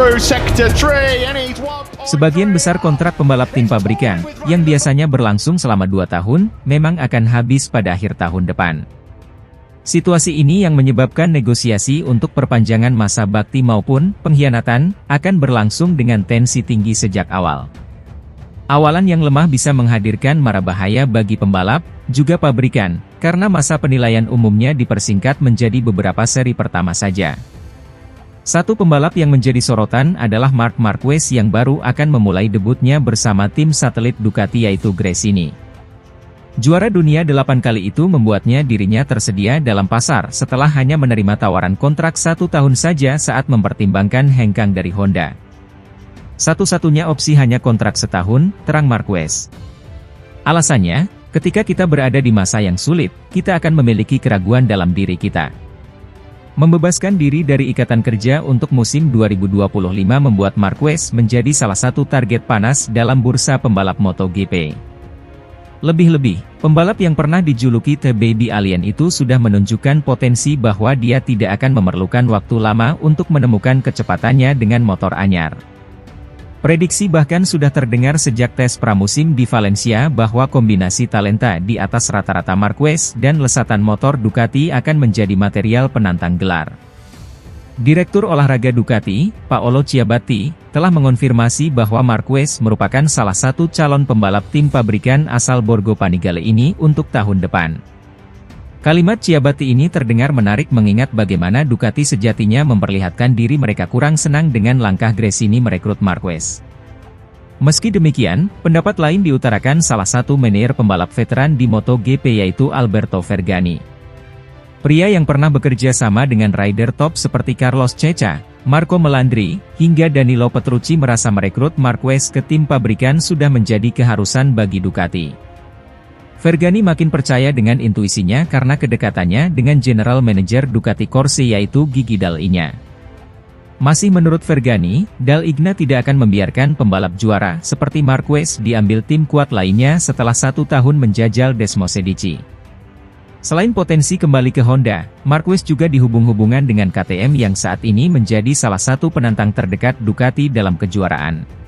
through sector 3 and he's Sebagian besar kontrak pembalap tim pabrikan, yang biasanya berlangsung selama 2 tahun, memang akan habis pada akhir tahun depan. Situasi ini yang menyebabkan negosiasi untuk perpanjangan masa bakti maupun pengkhianatan akan berlangsung dengan tensi tinggi sejak awal. Awalan yang lemah bisa menghadirkan mara bahaya bagi pembalap, juga pabrikan, karena masa penilaian umumnya dipersingkat menjadi beberapa seri pertama saja. Satu pembalap yang menjadi sorotan adalah Marc Marquez yang baru akan memulai debutnya bersama tim satelit Ducati yaitu Gresini. Juara dunia 8 kali itu membuatnya dirinya tersedia dalam pasar setelah hanya menerima tawaran kontrak 1 tahun saja saat mempertimbangkan hengkang dari Honda. Satu-satunya opsi hanya kontrak setahun, terang Marquez. Alasannya, ketika kita berada di masa yang sulit, kita akan memiliki keraguan dalam diri kita. Membebaskan diri dari ikatan kerja untuk musim 2025 membuat Marquez menjadi salah satu target panas dalam bursa pembalap MotoGP. Lebih-lebih, pembalap yang pernah dijuluki The Baby Alien itu sudah menunjukkan potensi bahwa dia tidak akan memerlukan waktu lama untuk menemukan kecepatannya dengan motor anyar. Prediksi bahkan sudah terdengar sejak tes pramusim di Valencia bahwa kombinasi talenta di atas rata-rata Marquez dan lesatan motor Ducati akan menjadi material penantang gelar. Direktur olahraga Ducati, Paolo Ciabatti, telah mengonfirmasi bahwa Marquez merupakan salah satu calon pembalap tim pabrikan asal Borgo Panigale ini untuk tahun depan. Kalimat Ciabatti ini terdengar menarik mengingat bagaimana Ducati sejatinya memperlihatkan diri mereka kurang senang dengan langkah Gresini merekrut Marquez. Meski demikian, pendapat lain diutarakan salah satu manajer pembalap veteran di MotoGP yaitu Alberto Vergani. Pria yang pernah bekerja sama dengan rider top seperti Carlos Ceca, Marco Melandri, hingga Danilo Petrucci merasa merekrut Marquez ke tim pabrikan sudah menjadi keharusan bagi Ducati. Vergani makin percaya dengan intuisinya karena kedekatannya dengan General Manager Ducati Corse yaitu Gigi Dall'Igna. Masih menurut Vergani, Dall'Igna tidak akan membiarkan pembalap juara seperti Marquez diambil tim kuat lainnya setelah 1 tahun menjajal Desmosedici. Selain potensi kembali ke Honda, Marquez juga dihubung-hubungan dengan KTM yang saat ini menjadi salah satu penantang terdekat Ducati dalam kejuaraan.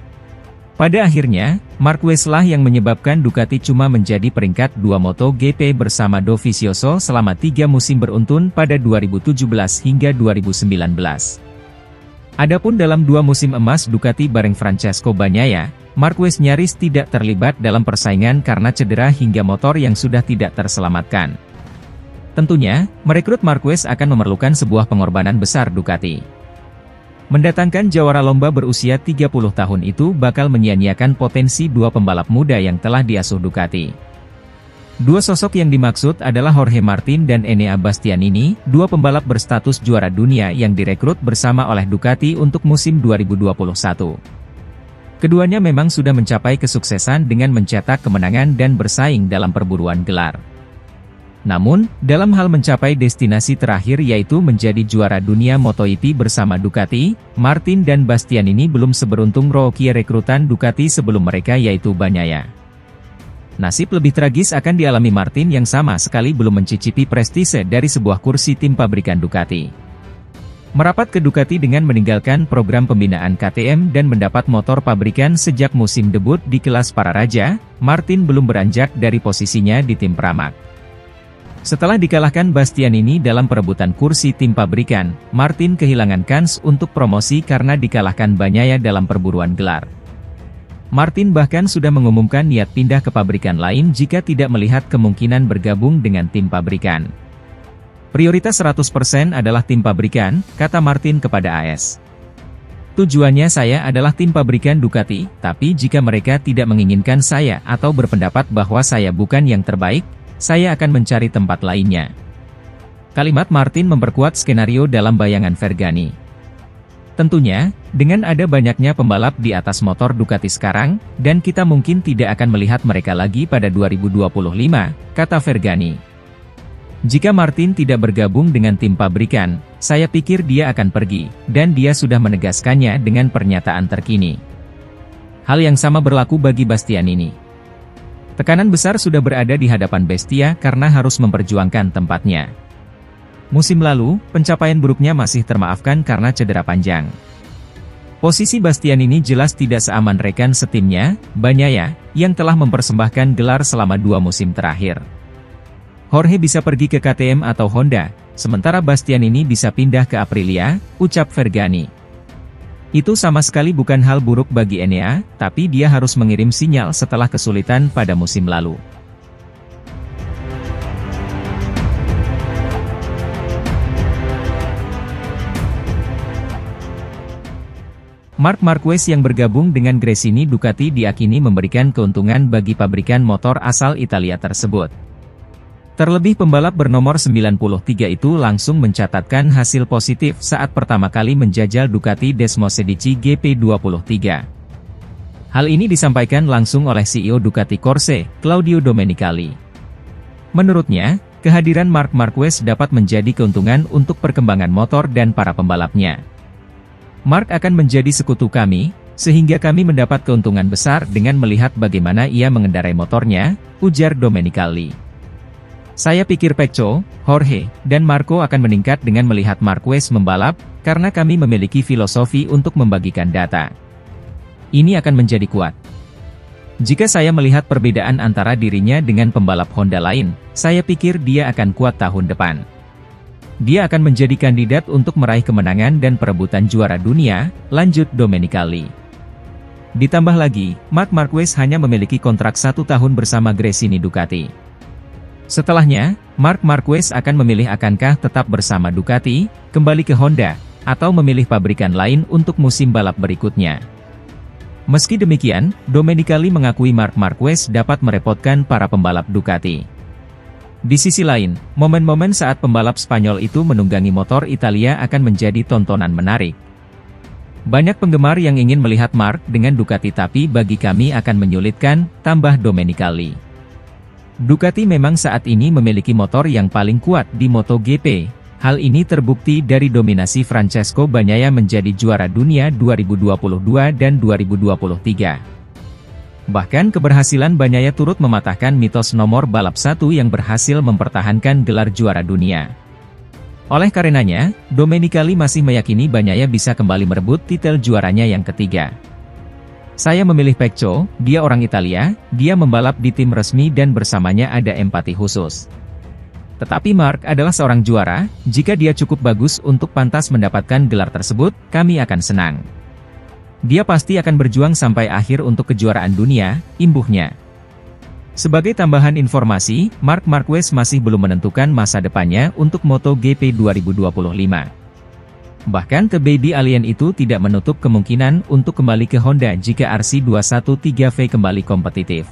Pada akhirnya, Marquez lah yang menyebabkan Ducati cuma menjadi peringkat 2 MotoGP bersama Dovizioso selama 3 musim beruntun pada 2017 hingga 2019. Adapun dalam 2 musim emas Ducati bareng Francesco Bagnaia, Marquez nyaris tidak terlibat dalam persaingan karena cedera hingga motor yang sudah tidak terselamatkan. Tentunya, merekrut Marquez akan memerlukan sebuah pengorbanan besar Ducati. Mendatangkan jawara lomba berusia 30 tahun itu bakal menyia-nyiakan potensi 2 pembalap muda yang telah diasuh Ducati. 2 sosok yang dimaksud adalah Jorge Martin dan Enea Bastianini, 2 pembalap berstatus juara dunia yang direkrut bersama oleh Ducati untuk musim 2021. Keduanya memang sudah mencapai kesuksesan dengan mencetak kemenangan dan bersaing dalam perburuan gelar. Namun, dalam hal mencapai destinasi terakhir yaitu menjadi juara dunia MotoGP bersama Ducati, Martin dan Bastianini belum seberuntung rookie rekrutan Ducati sebelum mereka yaitu Bagnaia. Nasib lebih tragis akan dialami Martin yang sama sekali belum mencicipi prestise dari sebuah kursi tim pabrikan Ducati. Merapat ke Ducati dengan meninggalkan program pembinaan KTM dan mendapat motor pabrikan sejak musim debut di kelas para raja, Martin belum beranjak dari posisinya di tim Pramac. Setelah dikalahkan Bastianini dalam perebutan kursi tim pabrikan, Martin kehilangan kans untuk promosi karena dikalahkan Bagnaia dalam perburuan gelar. Martin bahkan sudah mengumumkan niat pindah ke pabrikan lain jika tidak melihat kemungkinan bergabung dengan tim pabrikan. Prioritas 100% adalah tim pabrikan, kata Martin kepada AS. Tujuannya saya adalah tim pabrikan Ducati, tapi jika mereka tidak menginginkan saya atau berpendapat bahwa saya bukan yang terbaik, saya akan mencari tempat lainnya. Kalimat Martin memperkuat skenario dalam bayangan Vergani. Tentunya, dengan ada banyaknya pembalap di atas motor Ducati sekarang, dan kita mungkin tidak akan melihat mereka lagi pada 2025, kata Vergani. Jika Martin tidak bergabung dengan tim pabrikan, saya pikir dia akan pergi, dan dia sudah menegaskannya dengan pernyataan terkini. Hal yang sama berlaku bagi Bastianini. Tekanan besar sudah berada di hadapan Bestia karena harus memperjuangkan tempatnya. Musim lalu, pencapaian buruknya masih termaafkan karena cedera panjang. Posisi Bastianini jelas tidak seaman rekan setimnya, Bagnaia, yang telah mempersembahkan gelar selama 2 musim terakhir. Jorge bisa pergi ke KTM atau Honda, sementara Bastianini bisa pindah ke Aprilia, ucap Vergani. Itu sama sekali bukan hal buruk bagi Enea, tapi dia harus mengirim sinyal setelah kesulitan pada musim lalu. Marc Marquez yang bergabung dengan Gresini Ducati diakini memberikan keuntungan bagi pabrikan motor asal Italia tersebut. Terlebih pembalap bernomor 93 itu langsung mencatatkan hasil positif saat pertama kali menjajal Ducati Desmosedici GP23. Hal ini disampaikan langsung oleh CEO Ducati Corse, Claudio Domenicali. Menurutnya, kehadiran Marc Marquez dapat menjadi keuntungan untuk perkembangan motor dan para pembalapnya. Marc akan menjadi sekutu kami, sehingga kami mendapat keuntungan besar dengan melihat bagaimana ia mengendarai motornya, ujar Domenicali. Saya pikir Pecco, Jorge, dan Marco akan meningkat dengan melihat Marquez membalap, karena kami memiliki filosofi untuk membagikan data. Ini akan menjadi kuat. Jika saya melihat perbedaan antara dirinya dengan pembalap Honda lain, saya pikir dia akan kuat tahun depan. Dia akan menjadi kandidat untuk meraih kemenangan dan perebutan juara dunia, lanjut Domenicali. Ditambah lagi, Marc Marquez hanya memiliki kontrak 1 tahun bersama Gresini Ducati. Setelahnya, Marc Marquez akan memilih akankah tetap bersama Ducati, kembali ke Honda, atau memilih pabrikan lain untuk musim balap berikutnya. Meski demikian, Domenicali mengakui Marc Marquez dapat merepotkan para pembalap Ducati. Di sisi lain, momen-momen saat pembalap Spanyol itu menunggangi motor Italia akan menjadi tontonan menarik. Banyak penggemar yang ingin melihat Marc dengan Ducati tapi bagi kami akan menyulitkan, tambah Domenicali. Ducati memang saat ini memiliki motor yang paling kuat di MotoGP. Hal ini terbukti dari dominasi Francesco Bagnaia menjadi juara dunia 2022 dan 2023. Bahkan keberhasilan Bagnaia turut mematahkan mitos nomor balap 1 yang berhasil mempertahankan gelar juara dunia. Oleh karenanya, Domenicali masih meyakini Bagnaia bisa kembali merebut titel juaranya yang ketiga. Saya memilih Pecco, dia orang Italia, dia membalap di tim resmi dan bersamanya ada empati khusus. Tetapi Marc adalah seorang juara, jika dia cukup bagus untuk pantas mendapatkan gelar tersebut, kami akan senang. Dia pasti akan berjuang sampai akhir untuk kejuaraan dunia, imbuhnya. Sebagai tambahan informasi, Marc Marquez masih belum menentukan masa depannya untuk MotoGP 2025. Bahkan The Baby Alien itu tidak menutup kemungkinan untuk kembali ke Honda jika RC213V kembali kompetitif.